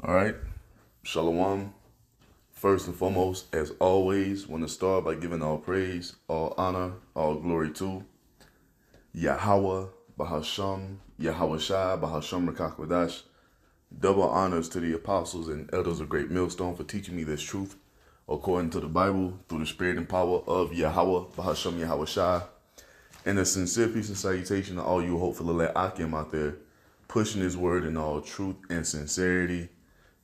All right, Shalom. First and foremost, as always, want to start by giving all praise, all honor, all glory to Yahweh, Bahasham, Yahweh Shai, Bahasham Rakakwadash. Double honors to the apostles and elders of Great Millstone for teaching me this truth according to the Bible through the spirit and power of Yahweh, Bahasham, Yahweh Shai. And a sincere peace and salutation to all you hopeful elect Akim out there, pushing his word in all truth and sincerity,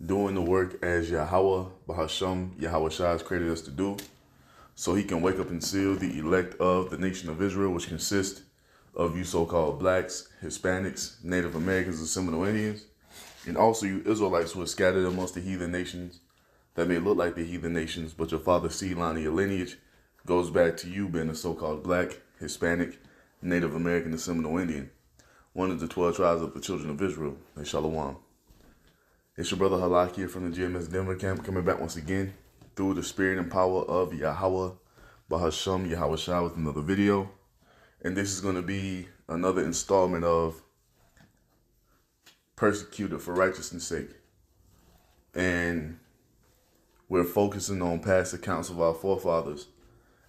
doing the work as Yahweh, Bahasham, Yahweh Shai has created us to do, so he can wake up and seal the elect of the nation of Israel, which consists of you so-called blacks, Hispanics, Native Americans, and Seminole Indians, and also you Israelites who are scattered amongst the heathen nations that may look like the heathen nations, but your father's seed line of your lineage goes back to you being a so-called black, Hispanic, Native American, and Seminole Indian, one of the 12 tribes of the children of Israel. And Shalom. It's your brother Halak here from the GMS Denver camp, coming back once again through the spirit and power of Yahweh, Bahasham, Yahweh Shai, with another video. And this is going to be another installment of Persecuted for Righteousness' sake. And we're focusing on past accounts of our forefathers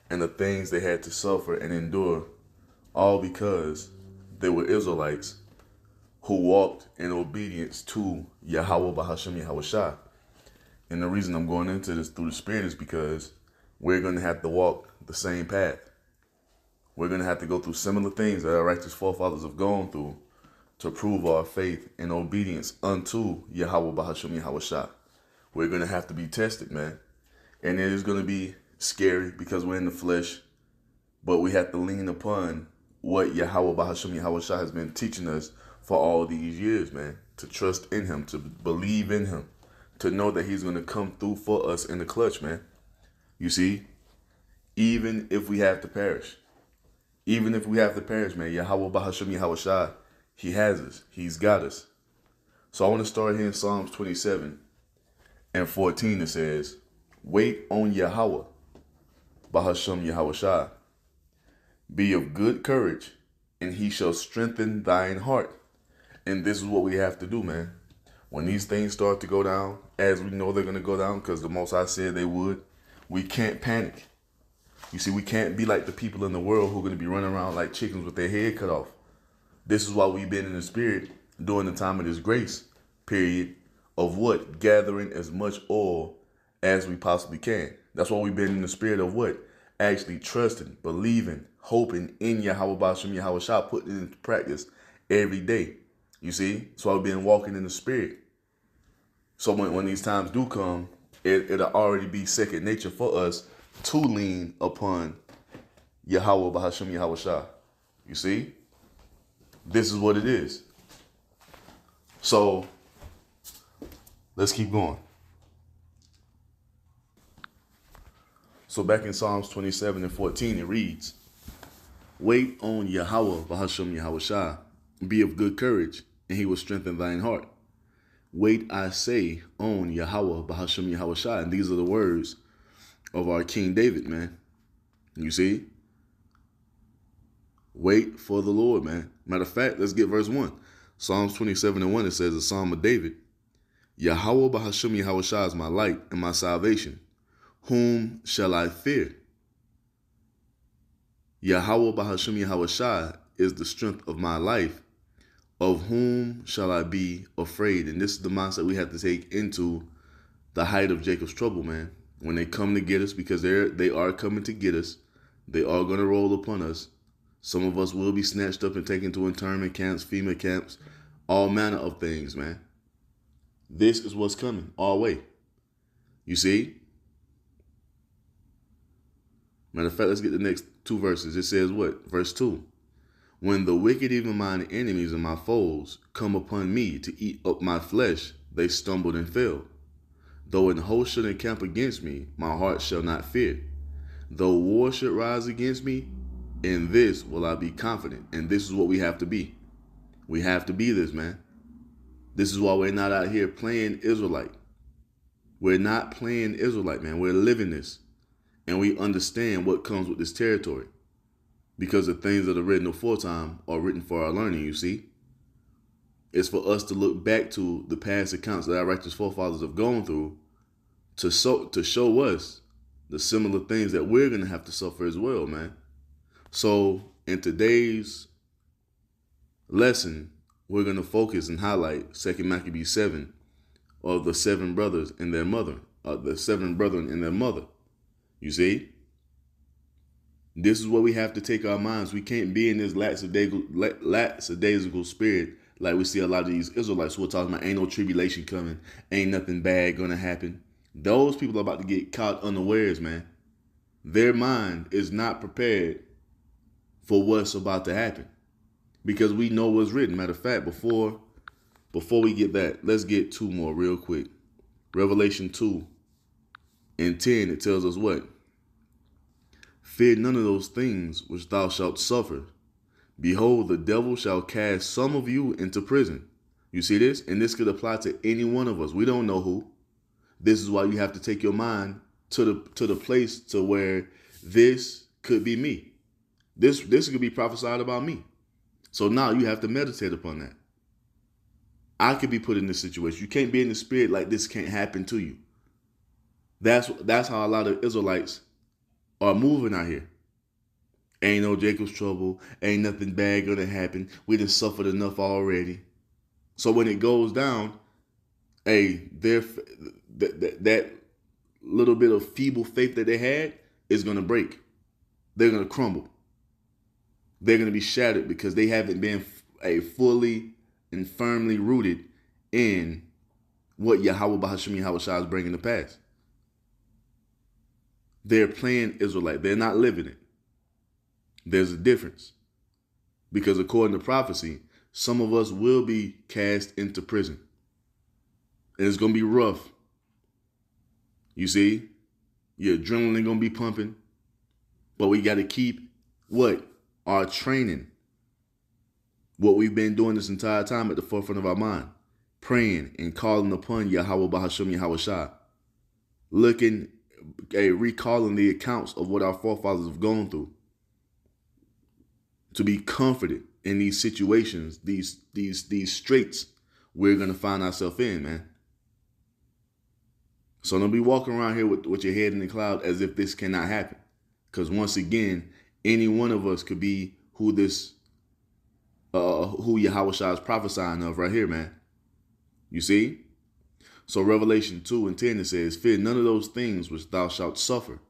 and the things they had to suffer and endure, all because they were Israelites who walked in obedience to Yahweh, Bahasham, Yahweh Shai. And the reason I'm going into this through the Spirit is because we're going to have to walk the same path. We're going to have to go through similar things that our righteous forefathers have gone through to prove our faith and obedience unto Yahweh, Bahasham, Yahweh Shai. We're going to have to be tested, man. And it is going to be scary because we're in the flesh, but we have to lean upon what Yahweh, Bahasham, Yahweh Shai has been teaching us for all these years, man, to trust in him, to believe in him, to know that he's going to come through for us in the clutch, man. You see, even if we have to perish, man, Yahweh, Bahasham, Yahweh Shai, he has us. He's got us. So I want to start here in Psalms 27 and 14. It says, wait on Yahweh, Bahasham, Yahweh Shai. Be of good courage, and he shall strengthen thine heart. And this is what we have to do, man. When these things start to go down, as we know they're going to go down because the Most High said they would, we can't panic. You see, we can't be like the people in the world who are going to be running around like chickens with their head cut off. This is why we've been in the spirit during the time of this grace period of what? Gathering as much oil as we possibly can. That's why we've been in the spirit of what? Actually trusting, believing, hoping in Yahweh, Basham, Yahweh Shai, putting it into practice every day. You see? So I've been walking in the spirit. So when these times do come, it'll already be second nature for us to lean upon Yahweh, Bahasham, Yahweh Shai. You see? This is what it is. So let's keep going. So back in Psalms 27 and 14, it reads, wait on Yahweh, Bahasham, Yahweh Shai. Be of good courage, and he will strengthen thine heart. Wait, I say, on Yahweh, Bahasham, Yahweh Shai. And these are the words of our King David, man. You see? Wait for the Lord, man. Matter of fact, let's get verse 1. Psalms 27 and 1, it says, a psalm of David. Yahweh, Bahasham, Yahweh Shai is my light and my salvation. Whom shall I fear? Yahweh, Bahasham, Yahweh Shai is the strength of my life. Of whom shall I be afraid? And this is the mindset we have to take into the height of Jacob's trouble, man. When they come to get us, because they are coming to get us, they are going to roll upon us. Some of us will be snatched up and taken to internment camps, FEMA camps, all manner of things, man. This is what's coming our way. You see? Matter of fact, let's get the next two verses. It says what? Verse 2. When the wicked, even mine enemies and my foes, come upon me to eat up my flesh, they stumbled and fell. Though an host should encamp against me, my heart shall not fear. Though war should rise against me, in this will I be confident. And this is what we have to be. We have to be this, man. This is why we're not out here playing Israelite. We're not playing Israelite, man. We're living this. And we understand what comes with this territory. Because the things that are written aforetime are written for our learning, you see. is for us to look back to the past accounts that our righteous forefathers have gone through to show us the similar things that we're going to have to suffer as well, man. So in today's lesson, we're going to focus and highlight 2 Maccabees 7 of the seven brothers and their mother, the seven brethren and their mother. You see? This is what we have to take our minds. We can't be in this lackadaisical spirit like we see a lot of these Israelites who are talking about ain't no tribulation coming, ain't nothing bad gonna happen. Those people are about to get caught unawares, man. Their mind is not prepared for what's about to happen because we know what's written. Matter of fact, before we get that, let's get two more real quick. Revelation 2:10, it tells us what? Fear none of those things which thou shalt suffer. Behold, the devil shall cast some of you into prison. You see this? And this could apply to any one of us. We don't know who. This is why you have to take your mind to the place to where this could be me. This could be prophesied about me. So now you have to meditate upon that. I could be put in this situation. You can't be in the spirit like this can't happen to you. That's how a lot of Israelites are moving out here. Ain't no Jacob's trouble. Ain't nothing bad gonna happen. We done suffered enough already. So when it goes down, hey, that little bit of feeble faith that they had is gonna break. They're gonna crumble. They're gonna be shattered because they haven't been fully and firmly rooted in what Yahweh Bahasham Yahweh Shah is bringing to pass. They're playing Israelite. They're not living it. There's a difference. Because according to prophecy, some of us will be cast into prison. And it's going to be rough. You see? Your adrenaline going to be pumping. But we got to keep what? Our training. What we've been doing this entire time at the forefront of our mind. Praying and calling upon Yahweh Bahasham Yahweh Shah. Recalling the accounts of what our forefathers have gone through. To be comforted in these situations, these straits we're going to find ourselves in, man. So don't be walking around here with your head in the cloud as if this cannot happen. Because once again, any one of us could be who Yahweh Shah is prophesying of right here, man. You see? So Revelation 2:10, it says, fear none of those things which thou shalt suffer.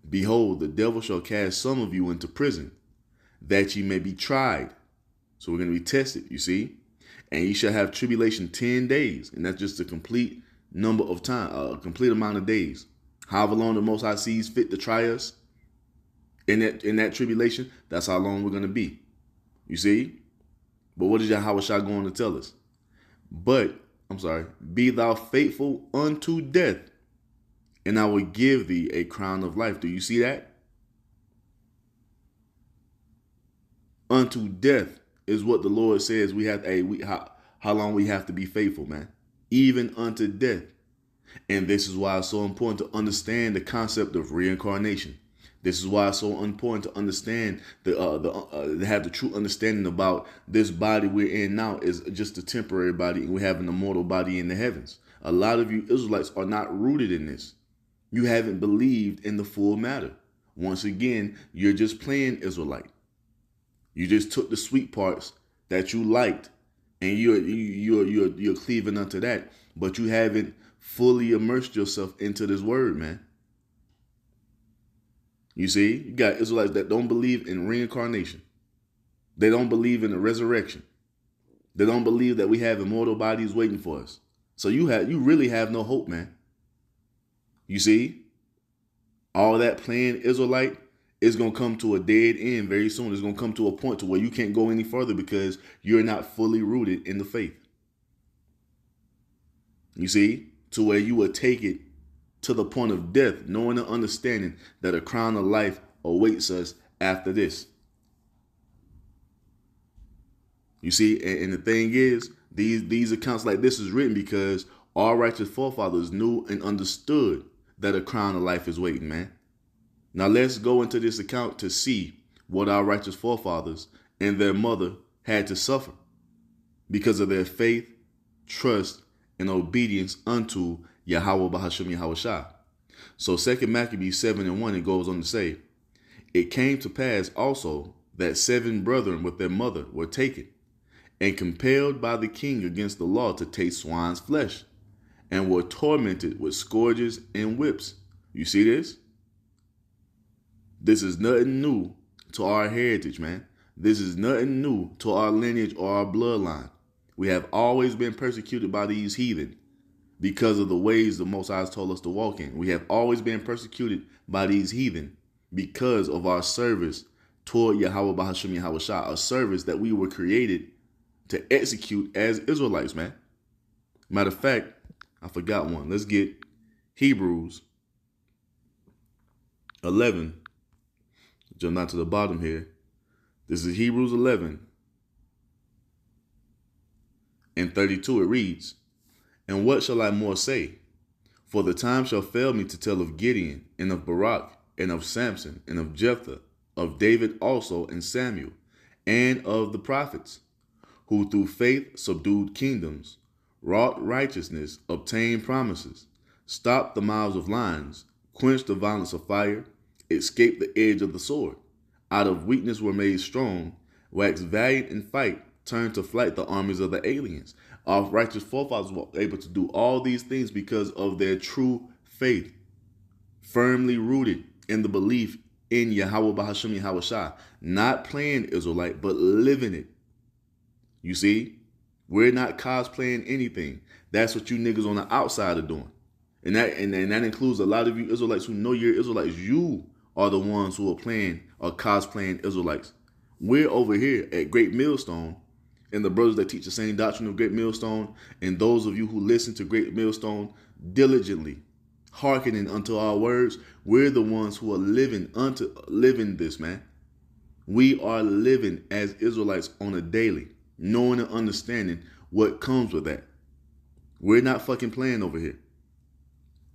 Behold, the devil shall cast some of you into prison, that ye may be tried. So we're going to be tested, you see? And ye shall have tribulation 10 days. And that's just a complete number of time, a complete amount of days. However long the Most High sees fit to try us in that tribulation, that's how long we're going to be. You see? But what is Yahweh Shah going to tell us? Be thou faithful unto death, and I will give thee a crown of life. Do you see that? Unto death is what the Lord says we have how long we have to be faithful, man. Even unto death. And this is why it's so important to understand the concept of reincarnation. This is why it's so important to understand to have the true understanding about this body we're in now is just a temporary body, and we have an immortal body in the heavens. A lot of you Israelites are not rooted in this. You haven't believed in the full matter. Once again, you're just playing Israelite. You just took the sweet parts that you liked, and you're cleaving unto that, but you haven't fully immersed yourself into this word, man. You see, you got Israelites that don't believe in reincarnation. They don't believe in the resurrection. They don't believe that we have immortal bodies waiting for us. So you really have no hope, man. You see, all that playing Israelite is going to come to a dead end very soon. It's going to come to a point to where you can't go any further because you're not fully rooted in the faith. You see, to where you will take it to the point of death, knowing and understanding that a crown of life awaits us after this. You see, and the thing is, these accounts like this is written because our righteous forefathers knew and understood that a crown of life is waiting, man. Now let's go into this account to see what our righteous forefathers and their mother had to suffer. because of their faith, trust, and obedience unto Yahweh Bahasham Yahweh Shah. So 2 Maccabees 7:1, it goes on to say, it came to pass also that 7 brethren with their mother were taken and compelled by the king against the law to taste swine's flesh, and were tormented with scourges and whips. You see this? This is nothing new to our heritage, man. This is nothing new to our lineage or our bloodline. We have always been persecuted by these heathen because of the ways the Most High has told us to walk in. We have always been persecuted by these heathen because of our service toward Yahweh Bahasham Yahweh Shah, a service that we were created to execute as Israelites, man. Matter of fact, I forgot one. Let's get Hebrews 11. Jump down to the bottom here. This is Hebrews 11 and 32. It reads, and what shall I more say? For the time shall fail me to tell of Gideon, and of Barak, and of Samson, and of Jephthah, of David also, and Samuel, and of the prophets, who through faith subdued kingdoms, wrought righteousness, obtained promises, stopped the mouths of lions, quenched the violence of fire, escaped the edge of the sword, out of weakness were made strong, waxed valiant in fight, turned to flight the armies of the aliens. Our righteous forefathers were able to do all these things because of their true faith, firmly rooted in the belief in Yahweh Bahasham Yahweh Shah, not playing Israelite, but living it. You see, we're not cosplaying anything. That's what you niggas on the outside are doing. And that includes a lot of you Israelites who know you're Israelites. You are the ones who are playing or cosplaying Israelites. We're over here at Great Millstone, and the brothers that teach the same doctrine of Great Millstone, and those of you who listen to Great Millstone diligently, hearkening unto our words, we're the ones who are living this, man. We are living as Israelites on a daily, knowing and understanding what comes with that. We're not fucking playing over here.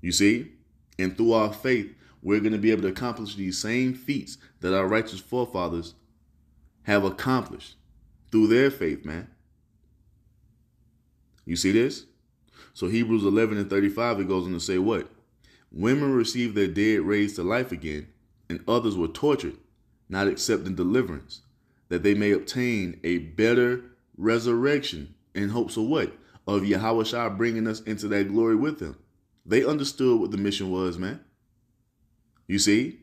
You see? And through our faith, we're going to be able to accomplish these same feats that our righteous forefathers have accomplished through their faith, man. You see this? So Hebrews 11 and 35, it goes on to say what? Women received their dead raised to life again, and others were tortured, not accepting deliverance, that they may obtain a better resurrection in hopes of what? Of Yahweh Shah bringing us into that glory with him. They understood what the mission was, man. You see?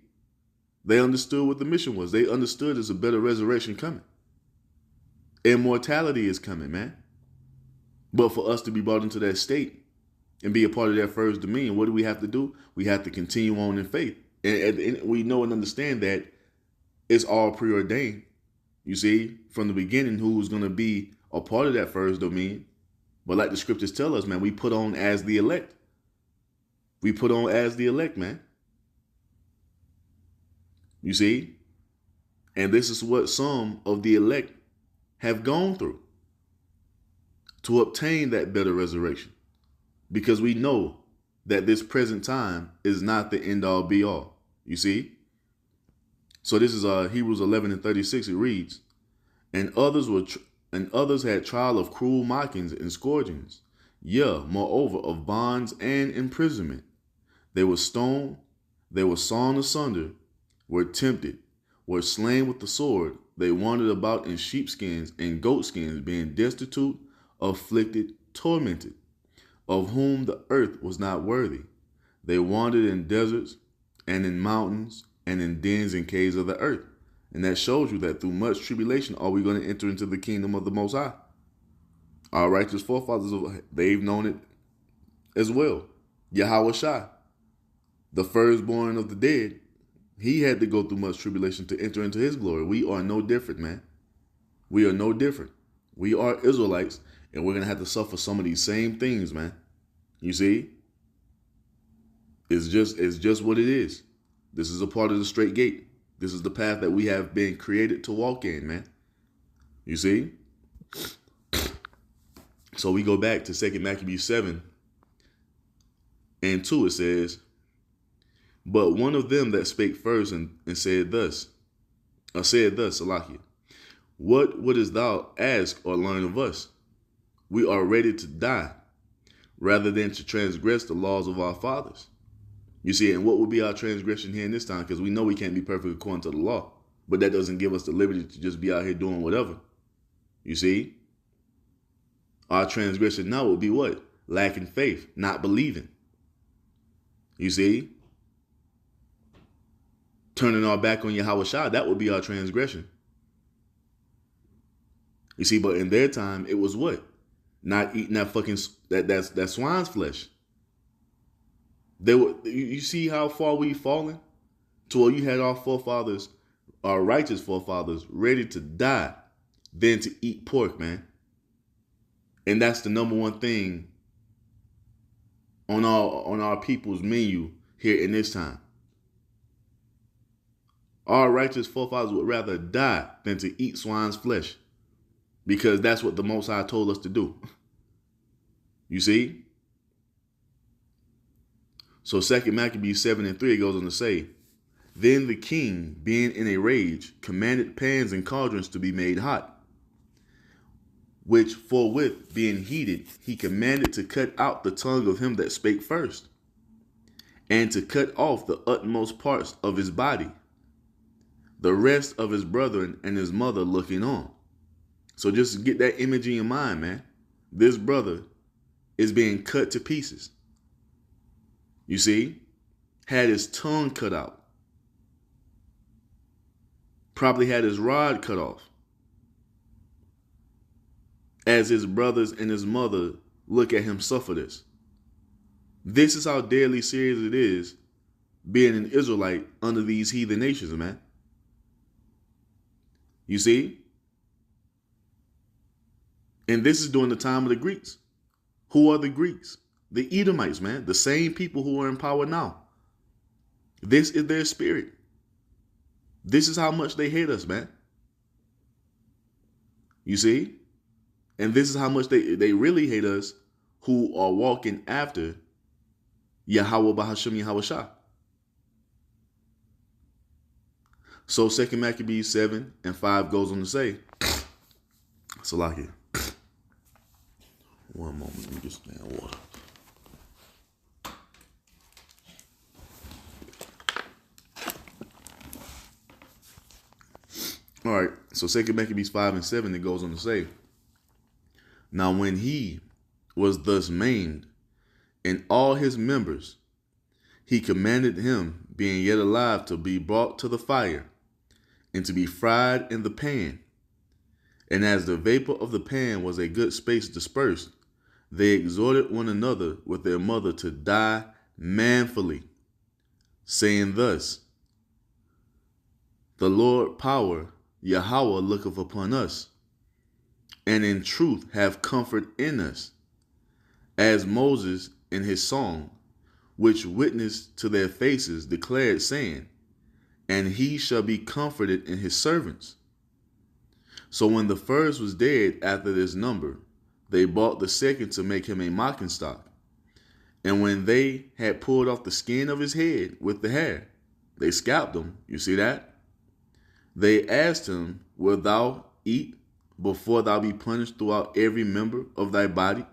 They understood what the mission was. They understood there's a better resurrection coming. Immortality is coming, man. But for us to be brought into that state and be a part of that first dominion, what do we have to do? We have to continue on in faith. And we know and understand that it's all preordained. You see, from the beginning, who's going to be a part of that first dominion. But like the scriptures tell us, man, we put on as the elect. We put on as the elect, man. You see? And this is what some of the elect have gone through to obtain that better resurrection. Because we know that this present time is not the end all be all. You see? So this is Hebrews 11 and 36. It reads, and others had trial of cruel mockings and scourgings, yea, moreover, of bonds and imprisonment. They were stoned, they were sawn asunder, were tempted, were slain with the sword. They wandered about in sheepskins and goatskins, being destitute, afflicted, tormented, of whom the earth was not worthy. They wandered in deserts and in mountains and in dens and caves of the earth. And that shows you that through much tribulation are we going to enter into the kingdom of the Most High. Our righteous forefathers, they've known it as well. Yahweh Shah, the firstborn of the dead, he had to go through much tribulation to enter into his glory. We are no different, man. We are no different. We are Israelites, and we're going to have to suffer some of these same things, man. You see? It's just what it is. This is a part of the straight gate. This is the path that we have been created to walk in, man. You see? So we go back to 2 Maccabees 7 and 2. It says, but one of them that spake first and said thus, Salakia, what wouldest thou ask or learn of us? we are ready to die rather than to transgress the laws of our fathers. You see, and what would be our transgression here in this time? Because we know we can't be perfect according to the law, but that doesn't give us the liberty to just be out here doing whatever. You see, our transgression now would be what? Lacking faith, not believing. You see, turning our back on Yahweh Shai, that would be our transgression. You see, but in their time, it was what? Not eating that fucking that swine's flesh. They were. You see how far we've fallen to where you had our forefathers, our righteous forefathers, ready to die than to eat pork, man. And that's the number one thing on our people's menu here in this time. Our righteous forefathers would rather die than to eat swine's flesh, because that's what the Most High told us to do. You see? So 2 Maccabees 7:3 goes on to say, then the king, being in a rage, commanded pans and cauldrons to be made hot, which forthwith being heated, he commanded to cut out the tongue of him that spake first, and to cut off the utmost parts of his body, the rest of his brethren and his mother looking on. So just get that image in your mind, man. This brother is being cut to pieces. You see? Had his tongue cut out. Probably had his rod cut off. As his brothers and his mother look at him suffer this. This is how deadly serious it is being an Israelite under these heathen nations, man. You see? And this is during the time of the Greeks. Who are the Greeks? The Edomites, man. The same people who are in power now. This is their spirit. This is how much they hate us, man. You see? And this is how much they really hate us, who are walking after Yahweh Bahasham Yahweh Shah. So 2 Maccabees 7:5 goes on to say, Salakia. One moment, let me get some damn water. All right, so 2 Maccabees 5:7, it goes on to say, now when he was thus maimed in all his members, he commanded him, being yet alive, to be brought to the fire and to be fried in the pan. And as the vapor of the pan was a good space dispersed, they exhorted one another with their mother to die manfully, saying thus, the Lord power, Yahweh, looketh upon us, and in truth have comfort in us, as Moses in his song, which witnessed to their faces, declared, saying, and he shall be comforted in his servants. So when the first was dead after this number, they bought the second to make him a mocking stock. And when they had pulled off the skin of his head with the hair, they scalped him. You see that? They asked him, wilt thou eat before thou be punished throughout every member of thy body?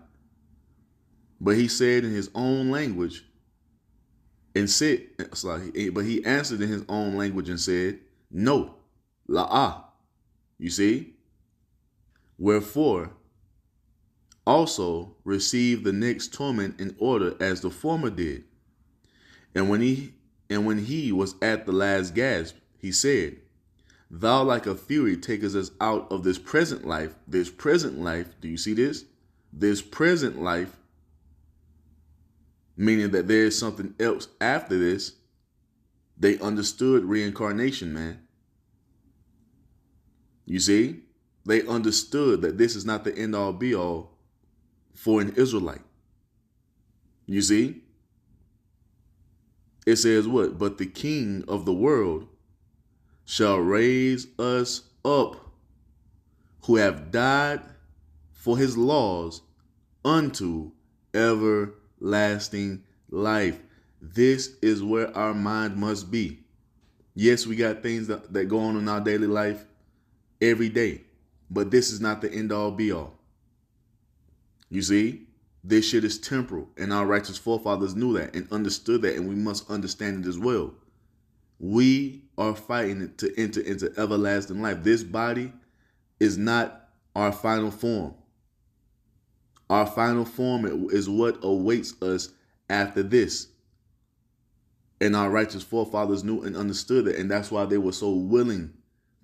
But he said in his own language, and said, but he answered in his own language and said, no, la'ah. You see? Wherefore, also receive the next torment in order as the former did. And when he was at the last gasp, he said, thou like a fury takest us out of this present life. This present life, do you see this? This present life, meaning that there is something else after this. They understood reincarnation, man. You see? They understood that this is not the end all be all for an Israelite. You see? It says what? But the King of the world shall raise us up, who have died for his laws, unto everlasting life. This is where our mind must be. Yes, we got things that go on in our daily life every day, but this is not the end all be all. You see, this shit is temporal, and our righteous forefathers knew that and understood that, and we must understand it as well. We are fighting to enter into everlasting life. This body is not our final form. Our final form is what awaits us after this. And our righteous forefathers knew and understood it, and that's why they were so willing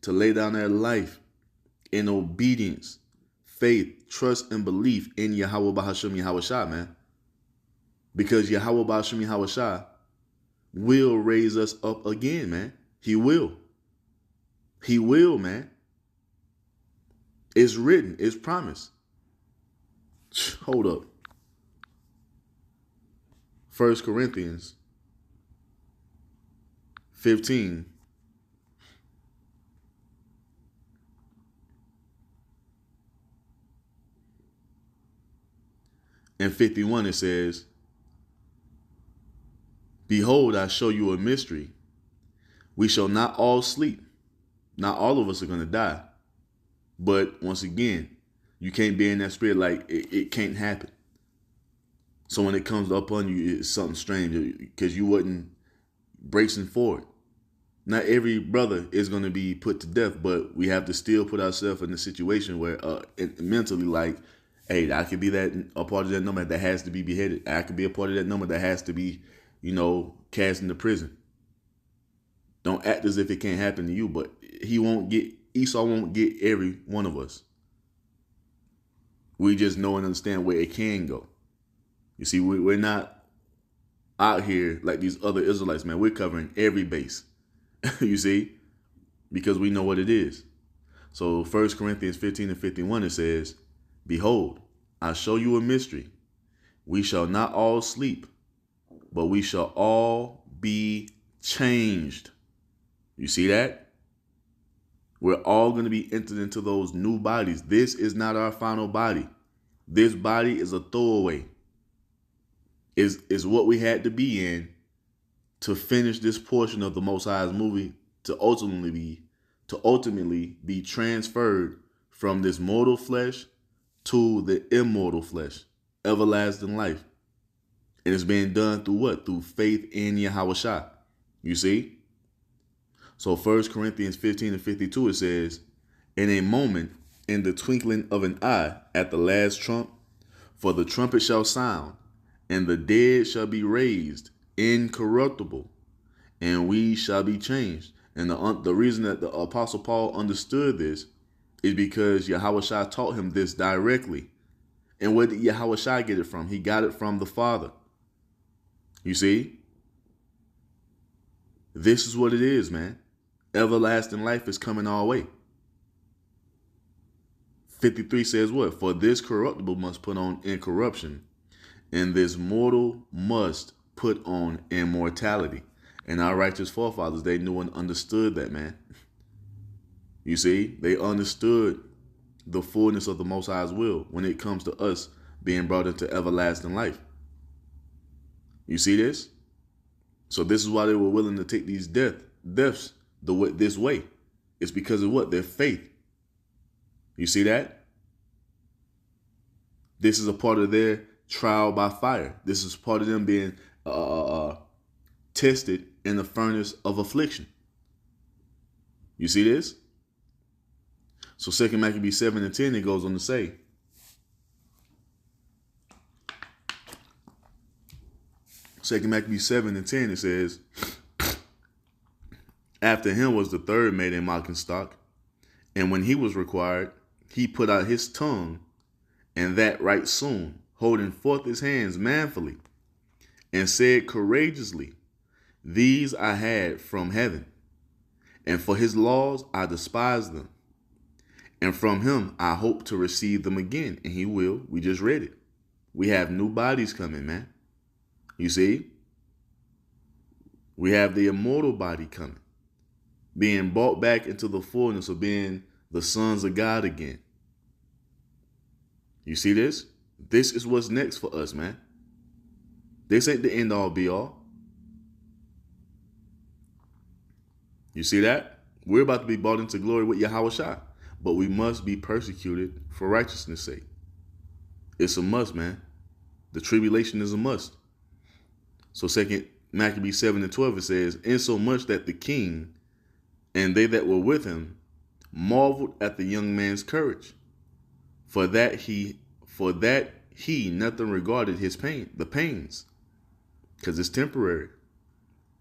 to lay down their life in obedience, faith, trust, and belief in Yahweh Bahasham Yahweh Shah, man. Because Yahweh Bahasham Yahweh Shah will raise us up again, man. He will. He will, man. It's written. It's promised. Hold up. 1 Corinthians 15. And 51, it says, behold, I show you a mystery. We shall not all sleep. Not all of us are going to die. But once again, you can't be in that spirit like it can't happen. So when it comes up on you, it's something strange because you wasn't bracing for it. Not every brother is going to be put to death, but we have to still put ourselves in a situation where mentally like, hey, I could be a part of that number that has to be beheaded. I could be a part of that number that has to be, cast into prison. Don't act as if it can't happen to you, but Esau won't get every one of us. We just know and understand where it can go. You see, we're not out here like these other Israelites, man. We're covering every base, you see, because we know what it is. So 1 Corinthians 15 and 51, it says, behold, I show you a mystery. We shall not all sleep, but we shall all be changed. You see that? We're all going to be entered into those new bodies. This is not our final body. This body is a throwaway. Is what we had to be in to finish this portion of the Most High's movie to ultimately be transferred from this mortal flesh to the immortal flesh, everlasting life. And it's being done through what? Through faith in Yahweh Shah. You see? So 1 Corinthians 15 and 52, it says, in a moment, in the twinkling of an eye, at the last trump, for the trumpet shall sound, and the dead shall be raised incorruptible, and we shall be changed. And the reason that the Apostle Paul understood this is because Yahweh Shah taught him this directly. And where did Yahweh Shah get it from? He got it from the Father. You see? This is what it is, man. Everlasting life is coming our way. 53 says what? For this corruptible must put on incorruption, and this mortal must put on immortality. And our righteous forefathers, they knew and understood that, man. You see, they understood the fullness of the Most High's will when it comes to us being brought into everlasting life. You see this? So this is why they were willing to take these deaths this way. It's because of what? Their faith. You see that? This is a part of their trial by fire. This is part of them being tested in the furnace of affliction. You see this? So 2 Maccabees 7 and 10, it goes on to say, 2 Maccabees 7 and 10, it says, after him was the third made a mocking stock, and when he was required, he put out his tongue, and that right soon, holding forth his hands manfully, and said courageously, these I had from heaven, and for his laws I despised them, and from him I hope to receive them again. And he will. We just read it. We have new bodies coming, man. You see? We have the immortal body coming, being brought back into the fullness of being the sons of God again. You see this? This is what's next for us, man. This ain't the end all be all. You see that? We're about to be brought into glory with Yahweh Shah, but we must be persecuted for righteousness' sake. It's a must, man. The tribulation is a must. So 2 Maccabees 7:12, it says, insomuch that the king and they that were with him marveled at the young man's courage, for that he nothing regarded his the pains, because it's temporary.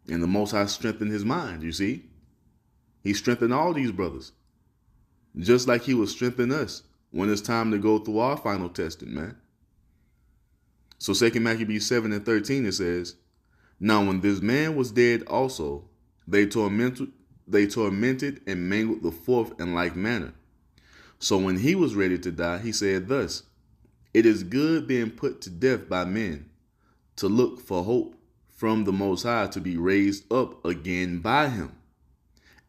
And the Most High strengthened his mind, you see. He strengthened all these brothers, just like he will strengthen us when it's time to go through our final testing, man. So 2 Maccabees 7:13, it says, now when this man was dead also, they tormented and mangled the fourth in like manner. So when he was ready to die, he said thus, it is good being put to death by men, to look for hope from the Most High to be raised up again by him.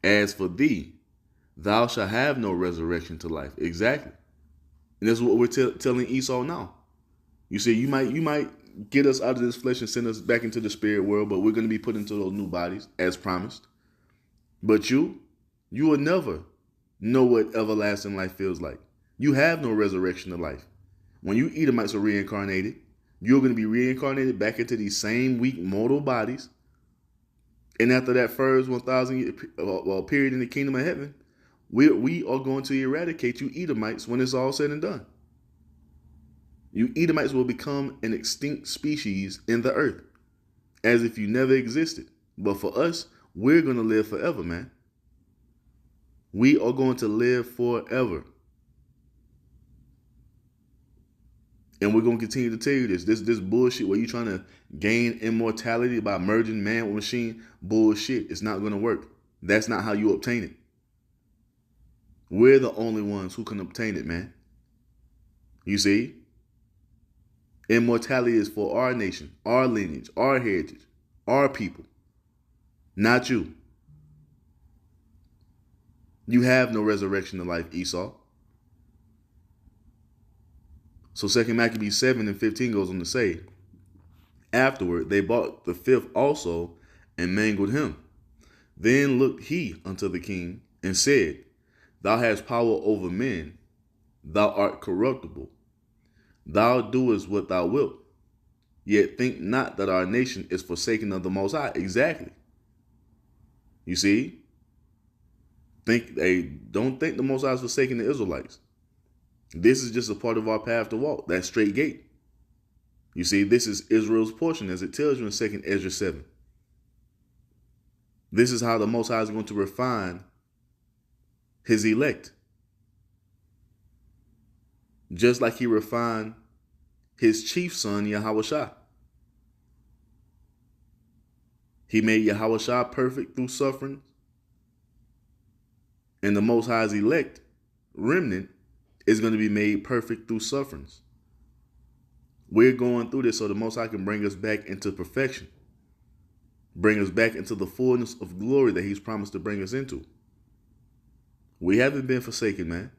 As for thee, thou shalt have no resurrection to life. Exactly. And that's what we're telling Esau now. You see, you might get us out of this flesh and send us back into the spirit world, but we're going to be put into those new bodies as promised. But you will never know what everlasting life feels like. You have no resurrection to life. When you Edomites are reincarnated, you're going to be reincarnated back into these same weak mortal bodies. And after that first 1,000 year period in the kingdom of heaven, we are going to eradicate you Edomites when it's all said and done. You Edomites will become an extinct species in the earth, as if you never existed. But for us, we're going to live forever, man. We are going to live forever. And we're going to continue to tell you this bullshit where you're trying to gain immortality by merging man with machine. Bullshit. It's not going to work. That's not how you obtain it. We're the only ones who can obtain it, man. You see? Immortality is for our nation, our lineage, our heritage, our people, not you. You have no resurrection to life, Esau. So 2 Maccabees 7:15 goes on to say, afterward they bought the fifth also and mangled him. Then looked he unto the king and said, thou hast power over men, thou art corruptible. Thou doest what thou wilt, yet think not that our nation is forsaken of the Most High. Exactly. You see? Don't think the Most High is forsaking the Israelites. This is just a part of our path to walk, that straight gate. You see, this is Israel's portion, as it tells you in 2 Ezra 7. This is how the Most High is going to refine his elect. Just like he refined his chief son, Yahushua. He made Yahushua perfect through suffering. And the Most High's elect remnant is going to be made perfect through sufferings. We're going through this so the Most High can bring us back into perfection. Bring us back into the fullness of glory that he's promised to bring us into. We haven't been forsaken, man.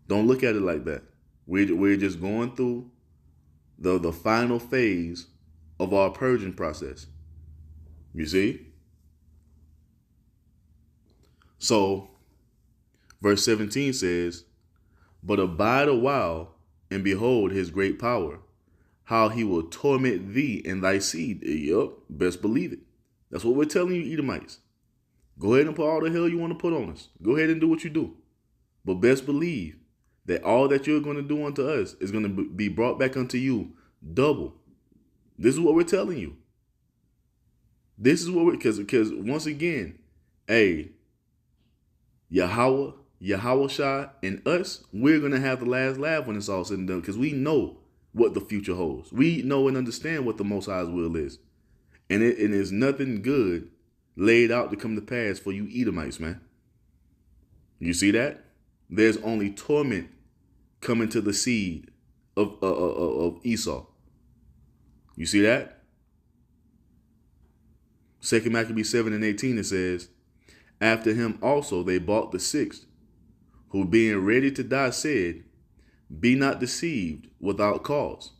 Don't look at it like that. We're just going through the final phase of our purging process. You see? So, verse 17 says, but abide a while, and behold his great power, how he will torment thee and thy seed. Yup, best believe it. That's what we're telling you, Edomites. Go ahead and put all the hell you want to put on us. Go ahead and do what you do. But best believe that all that you're going to do unto us is going to be brought back unto you double. This is what we're telling you. This is what because once again, hey, Yahushua and us, we're going to have the last laugh when it's all said and done, because we know what the future holds. We know and understand what the Most High's will is. And it is nothing good laid out to come to pass for you Edomites, man. You see that? There's only torment coming to the seed of Esau. You see that? 2 Maccabees 7:18, it says, after him also they bought the sixth, who being ready to die said, be not deceived without cause,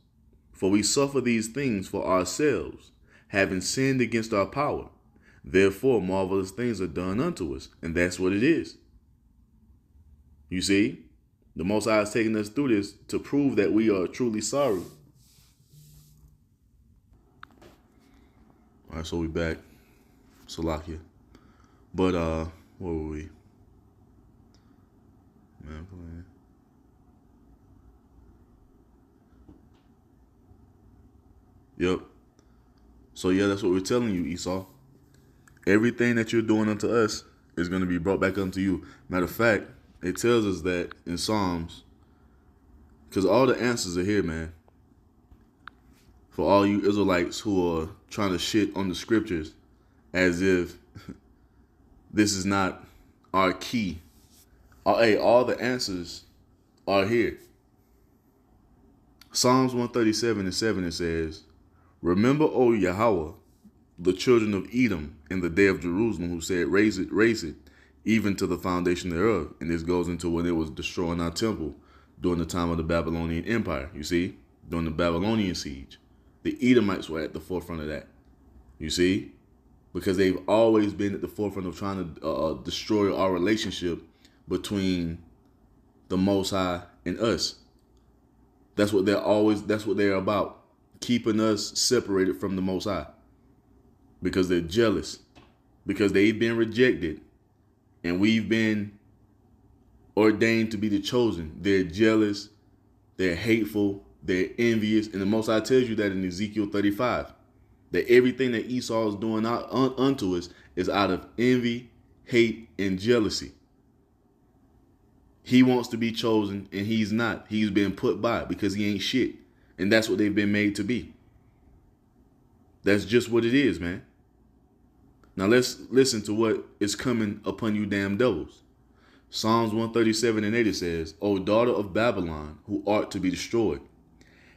for we suffer these things for ourselves, having sinned against our power. Therefore marvelous things are done unto us. And that's what it is. You see? The Most High is taking us through this to prove that we are truly sorry. All right, so we back. Salakia. But where were we? Man, yep. So yeah, that's what we're telling you, Esau. Everything that you're doing unto us is going to be brought back unto you. Matter of fact, it tells us that in Psalms, because all the answers are here, man. For all you Israelites who are trying to shit on the scriptures as if this is not our key. Hey, all the answers are here. Psalms 137:7, it says, "Remember, O Yahweh, the children of Edom in the day of Jerusalem, who said, raise it, even to the foundation thereof." And this goes into when it was destroying our temple during the time of the Babylonian Empire. You see, during the Babylonian siege, the Edomites were at the forefront of that. You see, because they've always been at the forefront of trying to destroy our relationship between the Most High and us. That's what they're about, keeping us separated from the Most High. Because they're jealous, because they've been rejected and we've been ordained to be the chosen. They're jealous, they're hateful, they're envious. And the Most High tells you that in Ezekiel 35, that everything that Esau is doing unto us is out of envy, hate, and jealousy. He wants to be chosen and he's not. He's been put by because he ain't shit. And that's what they've been made to be. That's just what it is, man. Now let's listen to what is coming upon you damn devils. Psalms 137:8 says, "O daughter of Babylon, who art to be destroyed,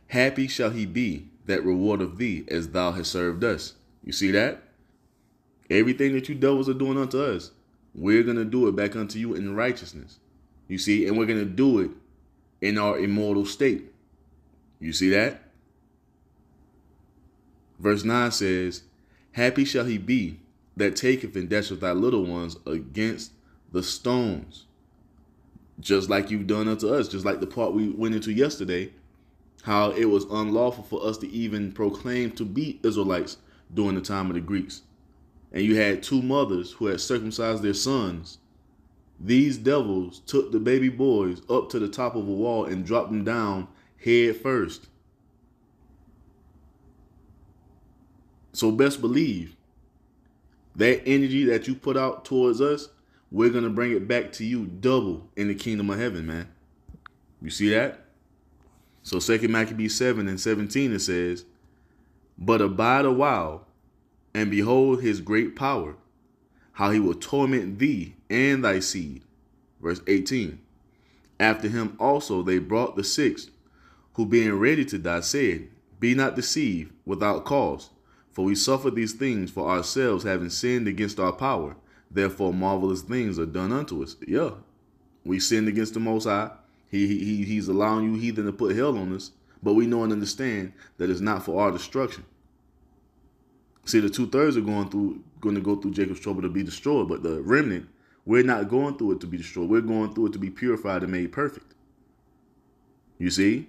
happy shall he be that reward of thee as thou hast served us." You see that? Everything that you devils are doing unto us, we're going to do it back unto you in righteousness. You see? And we're going to do it in our immortal state. You see that? Verse 9 says, "Happy shall he be that taketh and dasheth thy little ones against the stones." Just like you've done unto us, just like the part we went into yesterday, how it was unlawful for us to even proclaim to be Israelites during the time of the Greeks. And you had two mothers who had circumcised their sons. These devils took the baby boys up to the top of a wall and dropped them down head first. So best believe that energy that you put out towards us, we're going to bring it back to you double in the kingdom of heaven, man. You see that? So 2 Maccabees 7:17, it says, "But abide a while, and behold his great power, how he will torment thee and thy seed." Verse 18, "After him also they brought the sixth, who being ready to die said, Be not deceived without cause, for we suffer these things for ourselves, having sinned against our power. Therefore marvelous things are done unto us." Yeah, we sinned against the Most High. He's allowing you heathen to put hell on us, but we know and understand that it's not for our destruction. See, the 2/3 are going to go through Jacob's trouble to be destroyed, but the remnant, we're not going through it to be destroyed. We're going through it to be purified and made perfect. You see?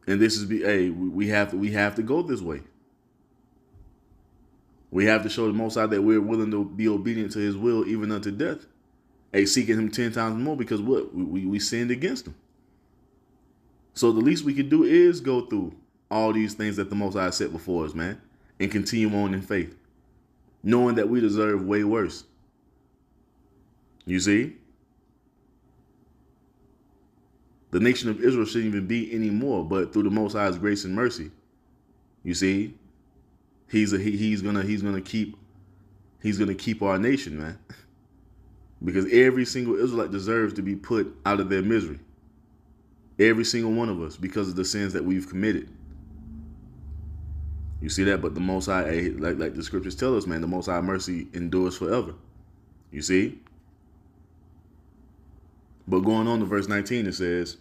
And this is we have to go this way. We have to show the Most High that we're willing to be obedient to his will even unto death. Seeking him 10 times more because what? We sinned against him. So the least we could do is go through all these things that the Most High set before us, man, and continue on in faith, knowing that we deserve way worse. You see? The nation of Israel shouldn't even be anymore, but through the Most High's grace and mercy, you see, he's gonna keep our nation, man, because every single Israelite deserves to be put out of their misery. Every single one of us, because of the sins that we've committed. You see that? But the Most High, like the scriptures tell us, man, the Most High mercy endures forever. You see? But going on to verse 19, it says,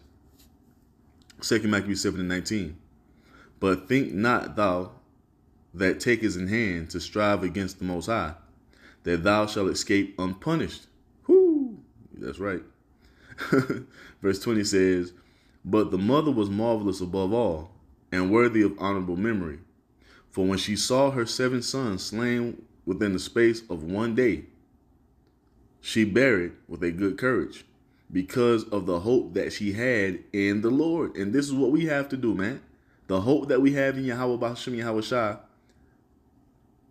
2 Maccabees 7:19, "But think not thou that takest in hand to strive against the Most High, that thou shalt escape unpunished. Whoo! That's right. Verse 20 says, but the mother was marvelous above all, and worthy of honorable memory. For when she saw her 7 sons slain within the space of 1 day, she buried with a good courage, because of the hope that she had in the Lord. And this is what we have to do, man. The hope that we have in Yahweh B'Hashem Yahweh Shai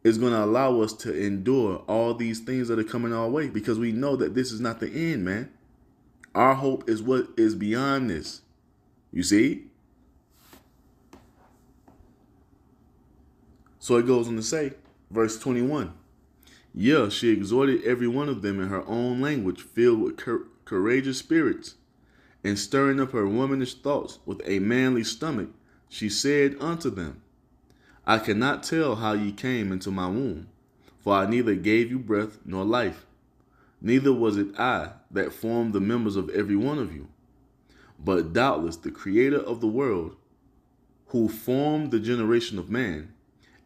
is going to allow us to endure all these things that are coming our way, because we know that this is not the end, man. Our hope is what is beyond this. You see? So it goes on to say, verse 21, yeah, she exhorted every one of them in her own language, filled with courageous spirits, and stirring up her womanish thoughts with a manly stomach, she said unto them, I cannot tell how ye came into my womb, for I neither gave you breath nor life, neither was it I that formed the members of every one of you, but doubtless the Creator of the world, who formed the generation of man,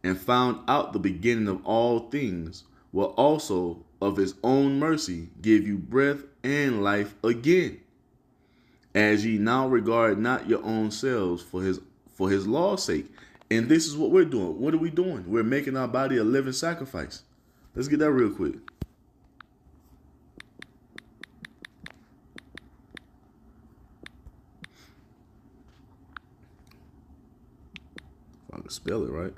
and found out the beginning of all things, will also of his own mercy give you breath and life again, as ye now regard not your own selves for his law's sake. And this is what we're doing. What are we doing? We're making our body a living sacrifice. Let's get that real quick. If I can spell it right.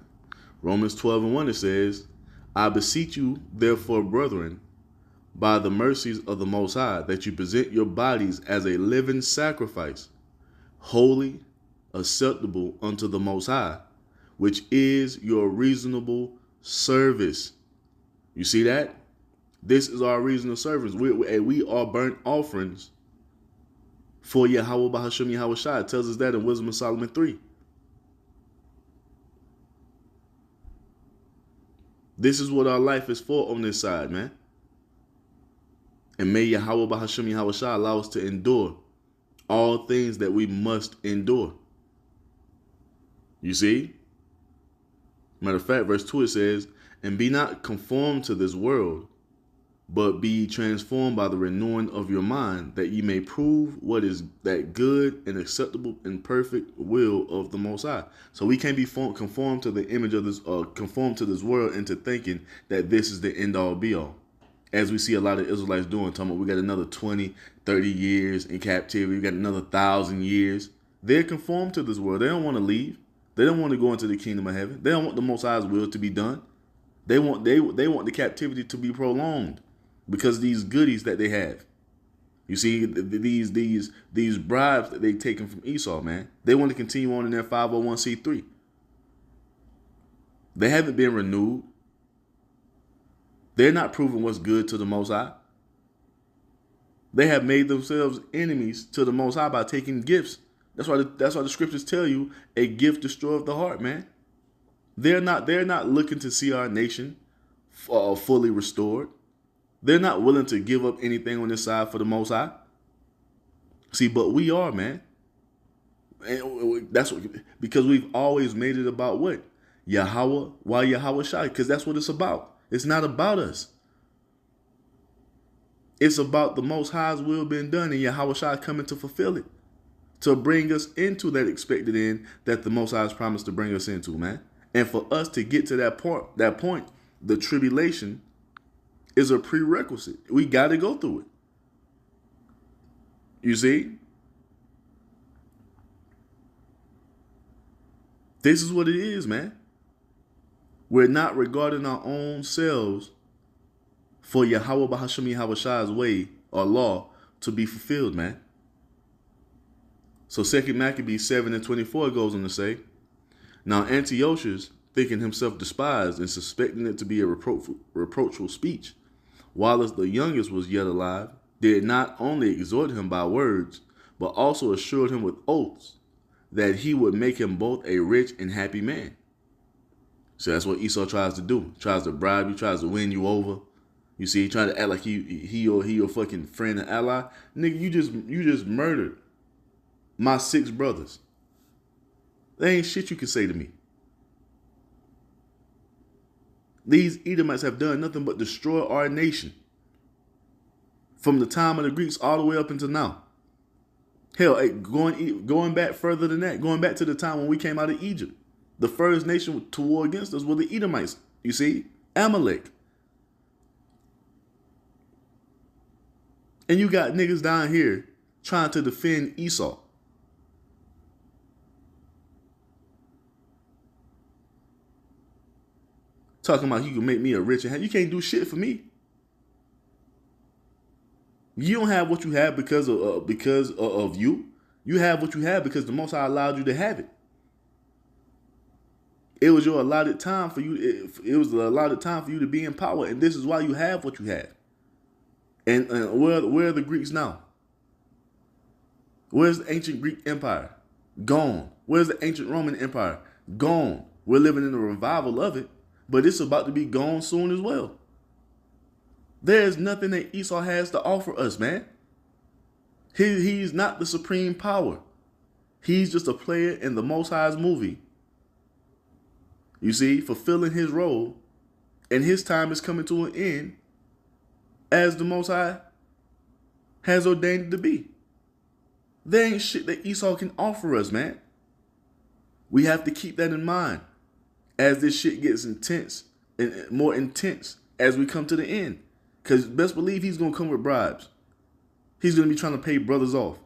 Romans 12:1, it says, I beseech you, therefore, brethren, by the mercies of the Most High, that you present your bodies as a living sacrifice, holy, acceptable unto the Most High, which is your reasonable service. You see that? This is our reasonable service. We are burnt offerings for Yahweh B'Hashem Yahweh Shai. It tells us that in Wisdom of Solomon 3. This is what our life is for on this side, man. And may Yahweh B'Hashem Yahweh Shai allow us to endure all things that we must endure. You see? Matter of fact, verse 2, it says, and be not conformed to this world, but be transformed by the renewing of your mind, that ye may prove what is that good and acceptable and perfect will of the Most High. So we can't be conformed to the image of this, conformed to this world into thinking that this is the end all be all. As we see a lot of Israelites doing, talking about we got another 20, 30 years in captivity, we got another 1,000 years. They're conformed to this world. They don't want to leave. They don't want to go into the kingdom of heaven. They don't want the Most High's will to be done. They want the captivity to be prolonged because of these goodies that they have. You see, these bribes that they've taken from Esau, man. They want to continue on in their 501c3. They haven't been renewed. They're not proving what's good to the Most High. They have made themselves enemies to the Most High by taking gifts. That's why the scriptures tell you a gift destroyeth the heart, man. They're not looking to see our nation fully restored. They're not willing to give up anything on this side for the Most High. See, but we are, man. And that's what, because we've always made it about what? Yahweh, why Yahweh Shai? Because that's what it's about. It's not about us. It's about the Most High's will being done and Yahweh Shai coming to fulfill it, to bring us into that expected end that the Most High has promised to bring us into, man. And for us to get to that point, the tribulation is a prerequisite. We got to go through it. You see? This is what it is, man. We're not regarding our own selves for Yahweh B'Hashem Yahweh Shai's way or law to be fulfilled, man. So 2 Maccabees 7:24 goes on to say, now Antiochus, thinking himself despised and suspecting it to be a reproachful speech, whilst the youngest was yet alive, did not only exhort him by words, but also assured him with oaths that he would make him both a rich and happy man. So that's what Esau tries to do. Tries to bribe you, tries to win you over. You see, he trying to act like he your fucking friend and ally. Nigga, you just murdered my 6 brothers. There ain't shit you can say to me. These Edomites have done nothing but destroy our nation from the time of the Greeks all the way up until now. Hell, going back further than that, going back to the time when we came out of Egypt, the first nation to war against us were the Edomites. You see, Amalek. And you got niggas down here trying to defend Esau. Talking about you can make me a rich and you can't do shit for me. You don't have what you have because of you. You have what you have because the Most High allowed you to have it. It was your allotted time for you. It was the allotted time for you to be in power, and this is why you have what you have. And where are the Greeks now? Where's the ancient Greek Empire? Gone. Where's the ancient Roman Empire? Gone. We're living in a revival of it, but it's about to be gone soon as well. There's nothing that Esau has to offer us, man. He's not the supreme power. He's just a player in the Most High's movie. You see, fulfilling his role, and his time is coming to an end as the Most High has ordained it to be. There ain't shit that Esau can offer us, man. We have to keep that in mind as this shit gets intense and more intense as we come to the end. Because best believe he's going to come with bribes. He's going to be trying to pay brothers off.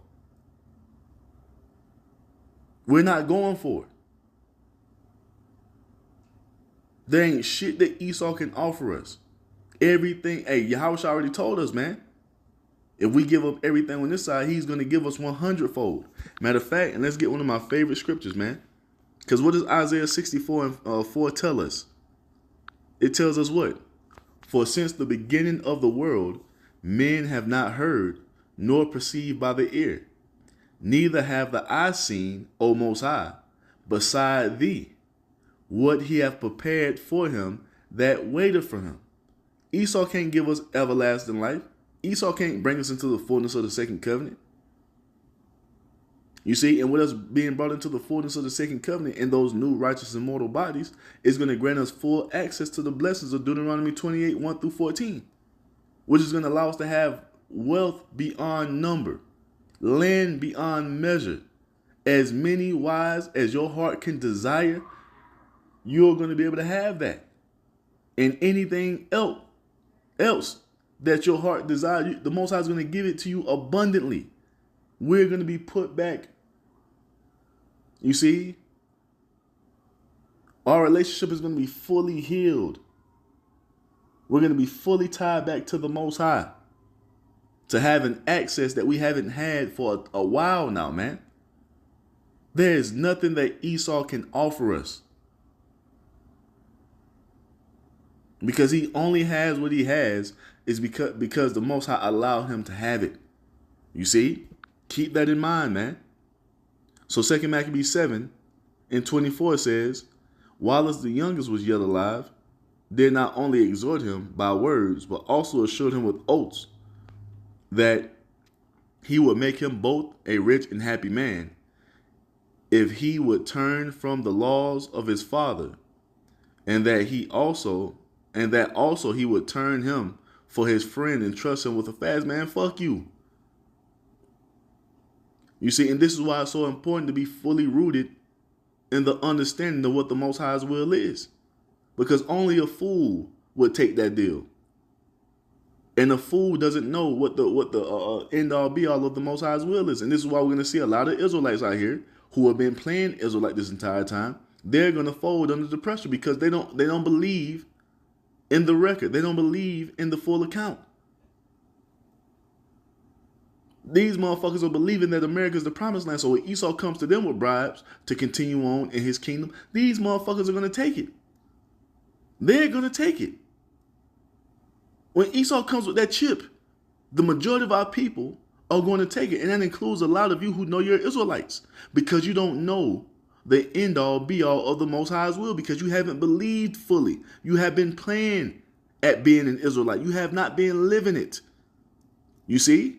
We're not going for it. There ain't shit that Esau can offer us. Everything, hey, Yahweh already told us, man. If we give up everything on this side, he's going to give us 100-fold. Matter of fact, and let's get one of my favorite scriptures, man. Because what does Isaiah 64 and 4 tell us? It tells us what? For since the beginning of the world, men have not heard, nor perceived by the ear. Neither have the eye seen, O Most High, beside thee, what he hath prepared for him that waiteth for him. Esau can't give us everlasting life. Esau can't bring us into the fullness of the second covenant. You see, and with us being brought into the fullness of the second covenant in those new righteous immortal bodies is going to grant us full access to the blessings of Deuteronomy 28, 1 through 14, which is going to allow us to have wealth beyond number, land beyond measure, as many wives as your heart can desire. You're going to be able to have that. And anything else that your heart desires, the Most High is going to give it to you abundantly. We're going to be put back. You see, our relationship is going to be fully healed. We're going to be fully tied back to the Most High, to have an access that we haven't had for a while now, man. There is nothing that Esau can offer us, because he only has what he has is because the Most High allowed him to have it. You see? Keep that in mind, man. So 2 Maccabees 7 and 24 says, while as the youngest was yet alive, did not only exhort him by words, but also assured him with oaths that he would make him both a rich and happy man if he would turn from the laws of his father, and that also he would turn him for his friend and trust him with a fast. Man, fuck you. You see, and this is why it's so important to be fully rooted in the understanding of what the Most High's will is. Because only a fool would take that deal. And a fool doesn't know what the end all be all of the Most High's will is. And this is why we're going to see a lot of Israelites out here who have been playing Israelite this entire time. They're going to fold under the pressure because they don't believe in the record. They don't believe in the full account. These motherfuckers are believing that America is the promised land. So when Esau comes to them with bribes to continue on in his kingdom, these motherfuckers are going to take it. They're going to take it. When Esau comes with that chip, the majority of our people are going to take it. And that includes a lot of you who know you're Israelites, because you don't know the end all be all of the Most High's will, because you haven't believed fully. You have been playing at being an Israelite. You have not been living it. You see?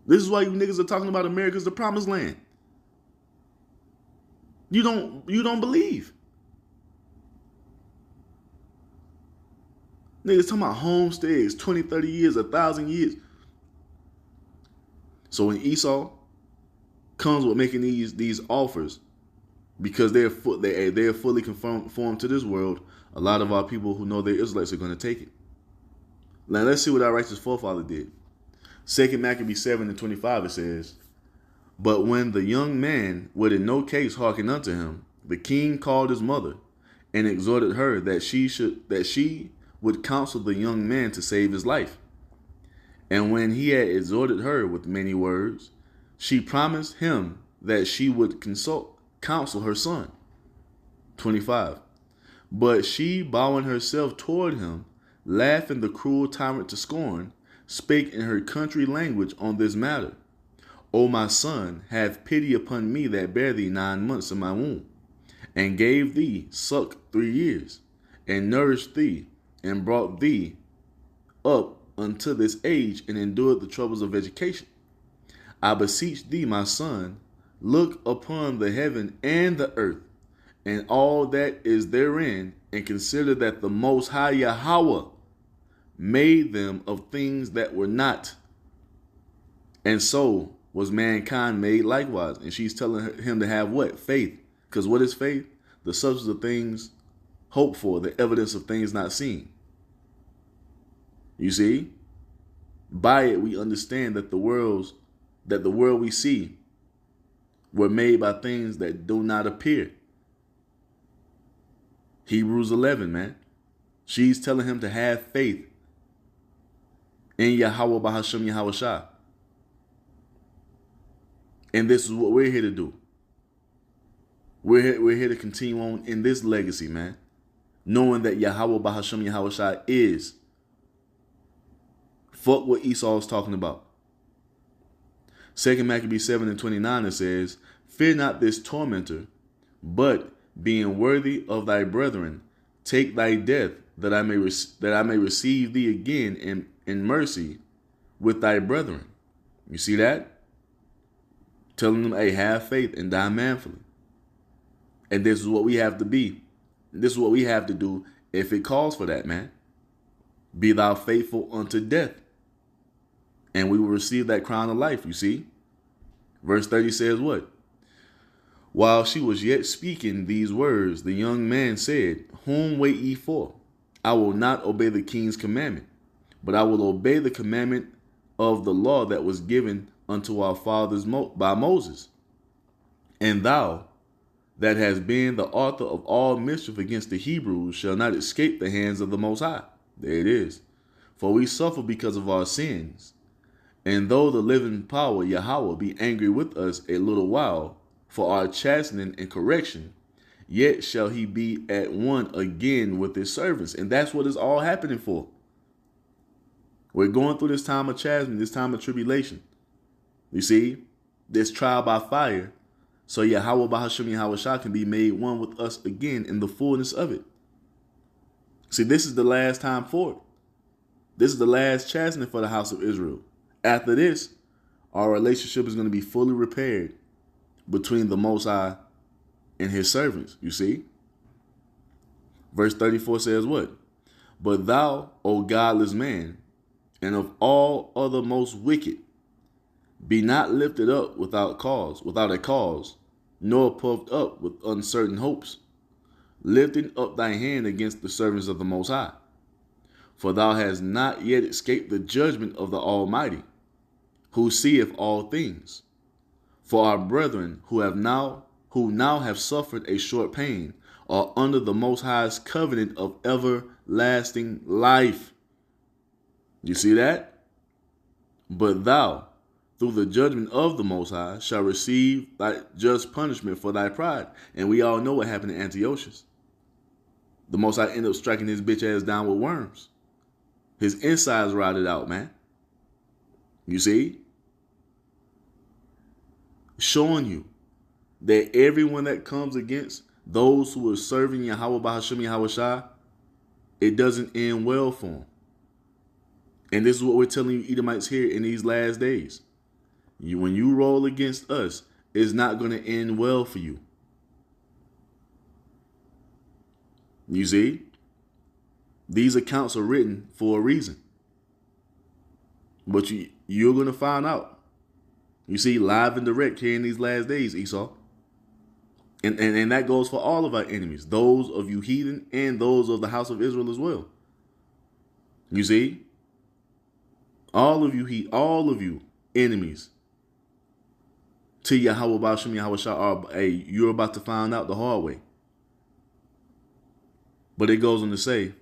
This is why you niggas are talking about America's the promised land. You don't believe. Niggas talking about homesteads, 20, 30 years, 1,000 years. So when Esau comes with making these offers, because they're fully conformed to this world, a lot of our people who know they're Israelites are going to take it. Now let's see what our righteous forefather did. 2 Maccabees 7:25 it says, "But when the young man would in no case hearken unto him, the king called his mother and exhorted her that she would counsel the young man to save his life. And when he had exhorted her with many words, she promised him that she would counsel her son." 25. "But she, bowing herself toward him, laughing the cruel tyrant to scorn, spake in her country language on this matter. O my son, have pity upon me that bare thee 9 months in my womb, and gave thee suck 3 years, and nourished thee, and brought thee up unto this age, and endured the troubles of education. I beseech thee, my son, look upon the heaven and the earth, and all that is therein, and consider that the Most High Yahweh made them of things that were not, and so was mankind made likewise." And she's telling him to have what? Faith. Because what is faith? The substance of things hoped for, the evidence of things not seen. You see? By it we understand that the world we see were made by things that do not appear. Hebrews 11, man. She's telling him to have faith in Yahweh Bahashem Yahweh Shah. And this is what we're here to do. We're here to continue on in this legacy, man. Knowing that Yahweh Bahashem Yahweh Shah is. Fuck what Esau's talking about. 2 Maccabees 7:29 it says, "Fear not this tormentor, but being worthy of thy brethren, take thy death, that I may receive thee again in mercy with thy brethren." You see that? Telling them, hey, have faith and die manfully. And this is what we have to be. This is what we have to do if it calls for that, man. Be thou faithful unto death, and we will receive that crown of life, you see? Verse 30 says what? "While she was yet speaking these words, the young man said, Whom wait ye for? I will not obey the king's commandment, but I will obey the commandment of the law that was given unto our fathers by Moses. And thou, that hast been the author of all mischief against the Hebrews, shall not escape the hands of the Most High." There it is. "For we suffer because of our sins. And though the living power, Yahweh, be angry with us a little while for our chastening and correction, yet shall he be at one again with his servants." And that's what it's all happening for. We're going through this time of chastening, this time of tribulation. You see, this trial by fire, so Yahweh Bahashem Yahweh Shah can be made one with us again in the fullness of it. See, this is the last time for it. This is the last chastening for the house of Israel. After this, our relationship is going to be fully repaired between the Most High and his servants, you see? Verse 34 says what? "But thou, O godless man, and of all other most wicked, be not lifted up without a cause, nor puffed up with uncertain hopes, lifting up thy hand against the servants of the Most High. For thou hast not yet escaped the judgment of the Almighty, who seeth all things. For our brethren who now have suffered a short pain are under the Most High's covenant of everlasting life." You see that? "But thou, through the judgment of the Most High, shall receive thy just punishment for thy pride." And we all know what happened to Antiochus. The Most High ended up striking his bitch ass down with worms. His insides rotted out, man. You see? Showing you that everyone that comes against those who are serving Yahweh Bahashem Yahweh Shah, it doesn't end well for them. And this is what we're telling you Edomites here in these last days. When you roll against us, it's not going to end well for you. You see? These accounts are written for a reason. But you're going to find out. You see, live and direct here in these last days, Esau. And that goes for all of our enemies, those of you heathen and those of the house of Israel as well. You see? All of you enemies to Yahweh Ba'ashem Yahweh Shah, you're about to find out the hard way. But it goes on to say,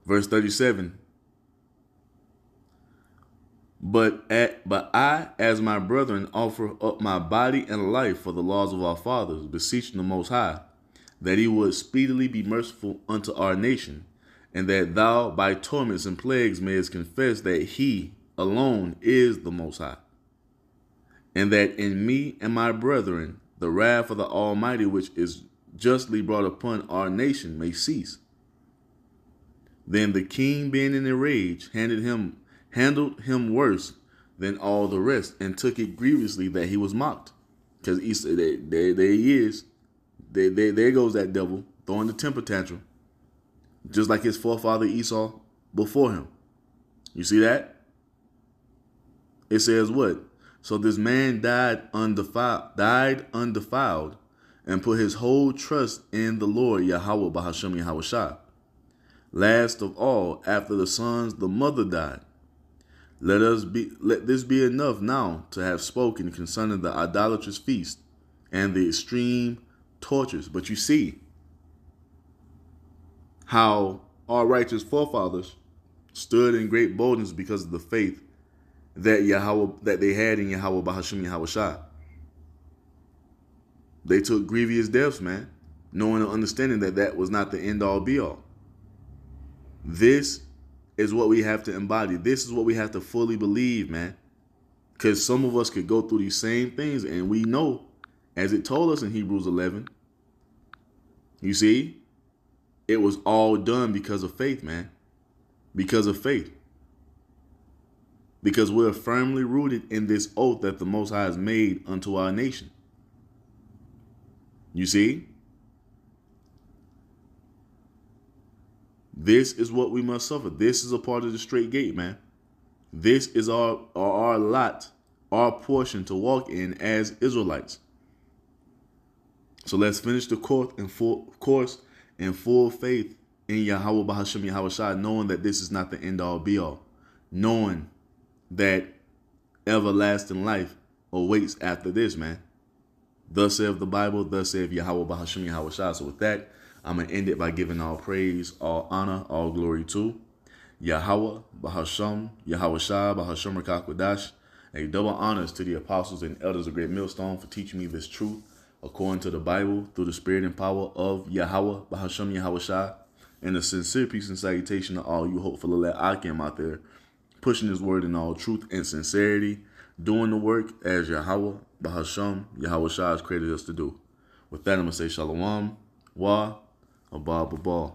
verse 37, But I, as my brethren, offer up my body and life for the laws of our fathers, beseeching the Most High, that he would speedily be merciful unto our nation, and that thou by torments and plagues mayest confess that he alone is the Most High, and that in me and my brethren the wrath of the Almighty which is justly brought upon our nation may cease. Then the king, being in a rage, handled him worse than all the rest, and took it grievously that he was mocked. Because there he is. There goes that devil throwing the temper tantrum, just like his forefather Esau before him. You see that? It says what? So this man died undefiled, and put his whole trust in the Lord Yahweh Ba'ashem Yahweh Shah. Last of all, after the sons, the mother died. Let this be enough now to have spoken concerning the idolatrous feast and the extreme tortures. But you see how our righteous forefathers stood in great boldness because of the faith that they had in Yahweh Ba'ashem Yahweh Shah. They took grievous deaths, man, knowing and understanding that that was not the end all be all. This is what we have to embody. This is what we have to fully believe, man. Because some of us could go through these same things, and we know, as it told us in Hebrews 11, you see, it was all done because of faith, man. Because of faith. Because we're firmly rooted in this oath that the Most High has made unto our nation. You see? This is what we must suffer. This is a part of the straight gate, man. This is our lot, our portion to walk in as Israelites. So let's finish the course in full faith in Yahweh Ba'ashem Yahweh Shah, knowing that this is not the end all be all. Knowing that everlasting life awaits after this, man. Thus saith the Bible, thus saith Yahweh Ba'ashem Yahweh Shah. So with that, I'm going to end it by giving all praise, all honor, all glory to Yahweh Ba'ashem Yahweh Shah Ba'ashem Rakakwadash. A double honors to the apostles and elders of Great Millstone for teaching me this truth according to the Bible through the spirit and power of Yahweh Ba'ashem Yahweh Shah. And a sincere peace and salutation to all you hopeful elect Akim out there, pushing his word in all truth and sincerity, doing the work as Yahweh Ba'ashem Yahweh Shah has created us to do. With that, I'm going to say Shalom, Wa, Abba, Baba.